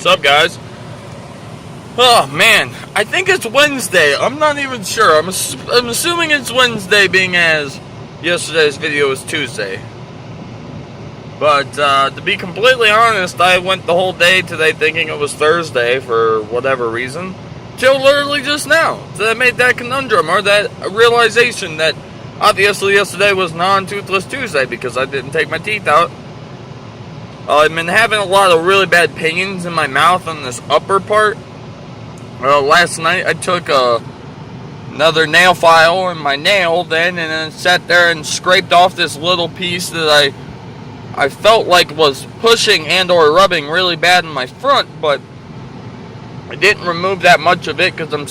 What's up, guys? Oh, man. I think it's Wednesday. I'm not even sure. I'm assuming it's Wednesday, being as yesterday's video was Tuesday. But, to be completely honest, I went the whole day today thinking it was Thursday for whatever reason. Till literally just now. So I made that conundrum, or that realization that obviously yesterday was non-toothless Tuesday because I didn't take my teeth out. I've been having a lot of really bad pains in my mouth on this upper part. Last night I took another nail file in my nail and then sat there and scraped off this little piece that I felt like was pushing and or rubbing really bad in my front, but I didn't remove that much of it because I'm,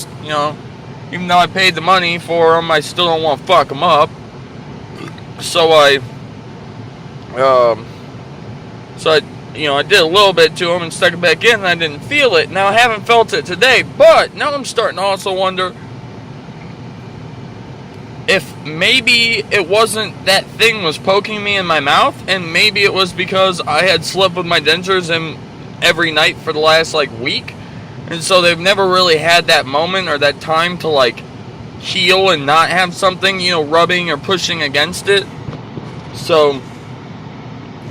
even though I paid the money for them, I still don't want to fuck them up. So I did a little bit to them and stuck it back in, and I didn't feel it. Now I haven't felt it today, but now I'm starting to also wonder if maybe it wasn't that thing was poking me in my mouth, and maybe it was because I had slept with my dentures in every night for the last week, and so they've never really had that moment or that time to heal and not have something rubbing or pushing against it. So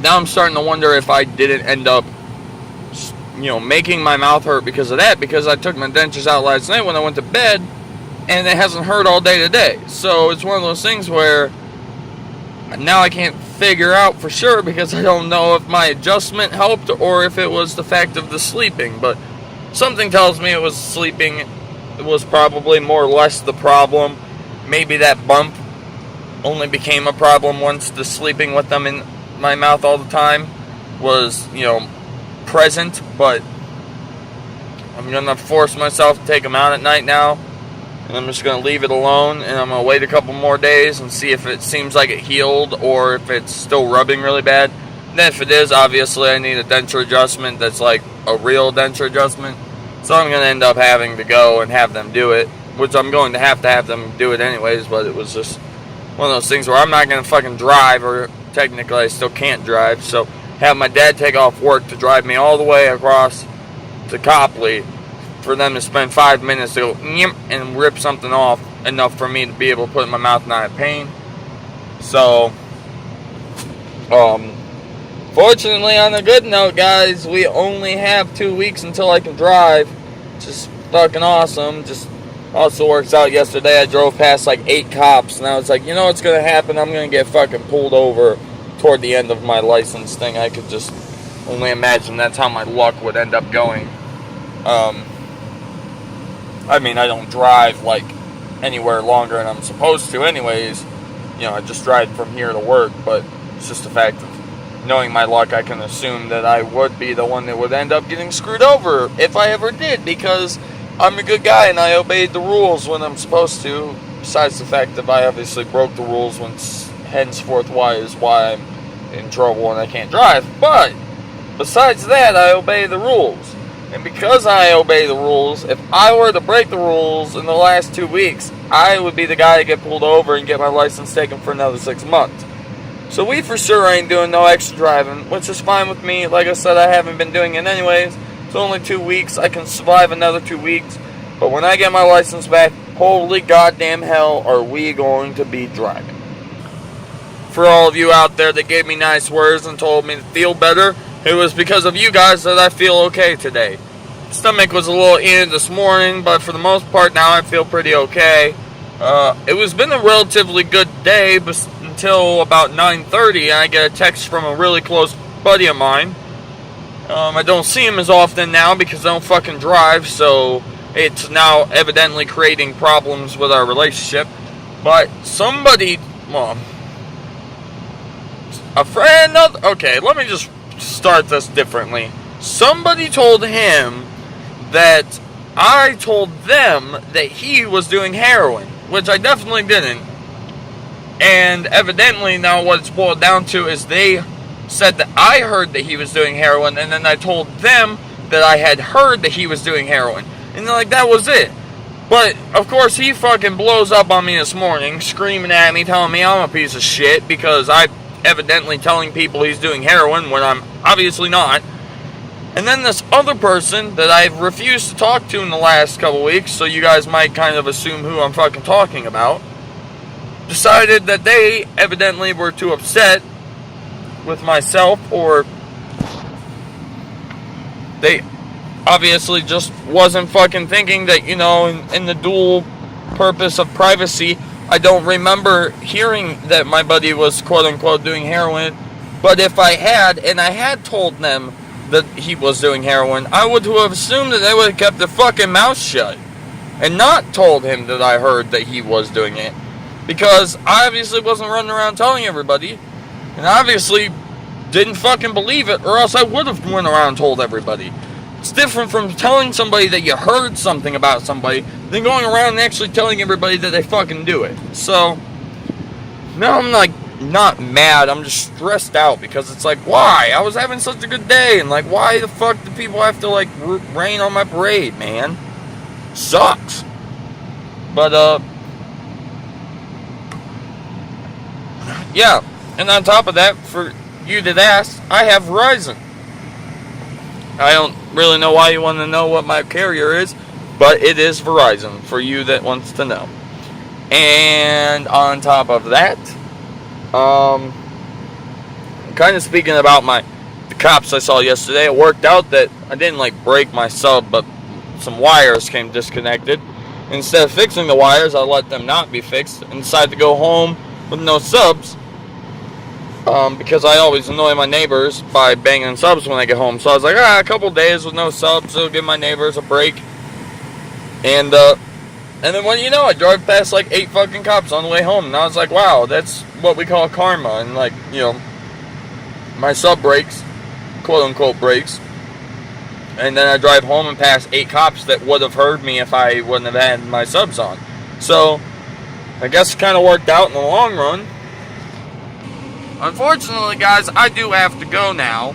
now I'm starting to wonder if I didn't end up making my mouth hurt because of that, because I took my dentures out last night when I went to bed and it hasn't hurt all day today. So it's one of those things where now I can't figure out for sure, because I don't know if my adjustment helped or if it was the fact of the sleeping. But something tells me it was sleeping. It was probably more or less the problem. Maybe that bump only became a problem once the sleeping with them in my mouth all the time was, present. But I'm going to force myself to take them out at night now. And I'm just going to leave it alone, and I'm going to wait a couple more days and see if it seems like it healed or if it's still rubbing really bad. And then if it is, obviously I need a denture adjustment that's like a real denture adjustment. So I'm going to end up having to go and have them do it, which I'm going to have them do it anyways, but it was just one of those things where I'm not going to fucking drive, or technically I still can't drive, so have my dad take off work to drive me all the way across to Copley for them to spend 5 minutes to go and rip something off enough for me to be able to put it in my mouth and not have pain. So, fortunately, on a good note, guys, we only have 2 weeks until I can drive. Just fucking awesome. Just also works out. Yesterday I drove past 8 cops, and I was like, you know what's going to happen? I'm going to get fucking pulled over toward the end of my license thing. I could just only imagine that's how my luck would end up going. I don't drive anywhere longer than I'm supposed to anyways. I just drive from here to work, but it's just the fact of knowing my luck, I can assume that I would be the one that would end up getting screwed over if I ever did, because I'm a good guy and I obeyed the rules when I'm supposed to, besides the fact that I obviously broke the rules, henceforth why I'm in trouble and I can't drive. But besides that, I obey the rules. And because I obey the rules, if I were to break the rules in the last 2 weeks, I would be the guy to get pulled over and get my license taken for another 6 months. So we for sure ain't doing no extra driving, which is fine with me. Like I said, I haven't been doing it anyways. It's only 2 weeks. I can survive another 2 weeks. But when I get my license back, holy goddamn hell are we going to be driving. For all of you out there that gave me nice words and told me to feel better, it was because of you guys that I feel okay today. Stomach was a little in this morning, but for the most part now I feel pretty okay. It was been a relatively good day until about 9:30, and I get a text from a really close buddy of mine. I don't see him as often now because I don't fucking drive, so it's now evidently creating problems with our relationship. But a friend of, okay, let me just start this differently. Somebody told him that I told them that he was doing heroin, which I definitely didn't. And evidently now what it's boiled down to is they said that I heard that he was doing heroin, and then I told them that I had heard that he was doing heroin. And they're like, that was it. But, of course, he fucking blows up on me this morning, screaming at me, telling me I'm a piece of shit because I evidently telling people he's doing heroin when I'm obviously not. And then this other person that I've refused to talk to in the last couple weeks, so you guys might kind of assume who I'm fucking talking about, decided that they evidently were too upset with myself, or they obviously just wasn't fucking thinking that, you know, in the dual purpose of privacy, I don't remember hearing that my buddy was quote-unquote doing heroin. But if I had, and I had told them that he was doing heroin, I would have assumed that they would have kept their fucking mouth shut and not told him that I heard that he was doing it. Because I obviously wasn't running around telling everybody, and obviously didn't fucking believe it, or else I would have went around and told everybody. It's different from telling somebody that you heard something about somebody than going around and actually telling everybody that they fucking do it. So, now I'm like, not mad, I'm just stressed out, because it's like, why? I was having such a good day, and like, why the fuck do people have to like rain on my parade, man? Sucks. But yeah, and on top of that, for you that asked, I have Verizon. I don't really know why you want to know what my carrier is, but it is Verizon, for you that wants to know. And on top of that, kind of speaking about the cops I saw yesterday, it worked out that I didn't like break my sub, but some wires came disconnected. Instead of fixing the wires, I let them not be fixed and decided to go home with no subs, because I always annoy my neighbors by banging subs when I get home. So I was like, a couple days with no subs, it'll give my neighbors a break. And then when you know, I drove past like 8 fucking cops on the way home, and I was like, wow, that's what we call karma. And like, you know, my sub breaks, quote unquote breaks, and then I drive home and pass 8 cops that would have heard me if I wouldn't have had my subs on. So I guess it kind of worked out in the long run. Unfortunately, guys, I do have to go now.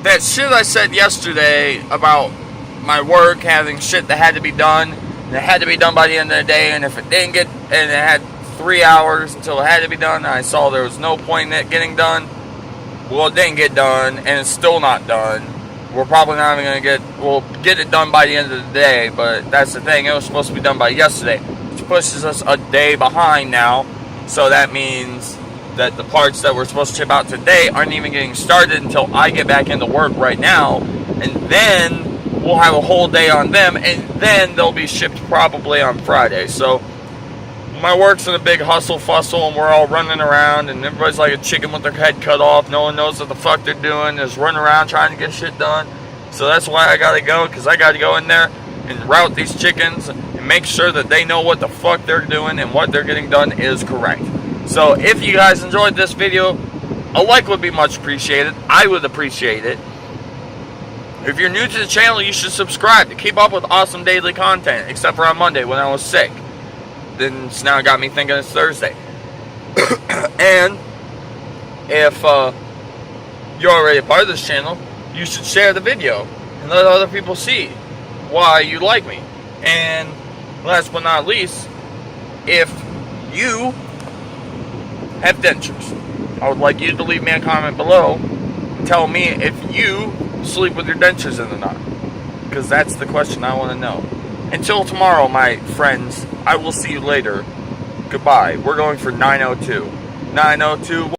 That shit I said yesterday about my work having shit that had to be done, and it had to be done by the end of the day, and if it didn't get, and it had 3 hours until it had to be done, and I saw there was no point in it getting done, well, it didn't get done, and it's still not done. We're probably not even going to we'll get it done by the end of the day, but that's the thing, it was supposed to be done by yesterday, which pushes us a day behind now. So that means that the parts that we're supposed to ship out today aren't even getting started until I get back into work right now. And then we'll have a whole day on them, and then they'll be shipped probably on Friday. So my work's in a big hustle fussle, and we're all running around, and everybody's like a chicken with their head cut off. No one knows what the fuck they're doing. Just running around trying to get shit done. So that's why I gotta go, because I gotta go in there and route these chickens and make sure that they know what the fuck they're doing and what they're getting done is correct. So if you guys enjoyed this video, a like would be much appreciated. I would appreciate it. If you're new to the channel, you should subscribe to keep up with awesome daily content, except for on Monday when I was sick. Then it's now got me thinking it's Thursday. And if you're already a part of this channel, you should share the video and let other people see why you like me. And last but not least, if you have dentures, I would like you to leave me a comment below and tell me if you sleep with your dentures in or not, because that's the question I want to know. Until tomorrow, my friends, I will see you later. Goodbye. We're going for 902. 902.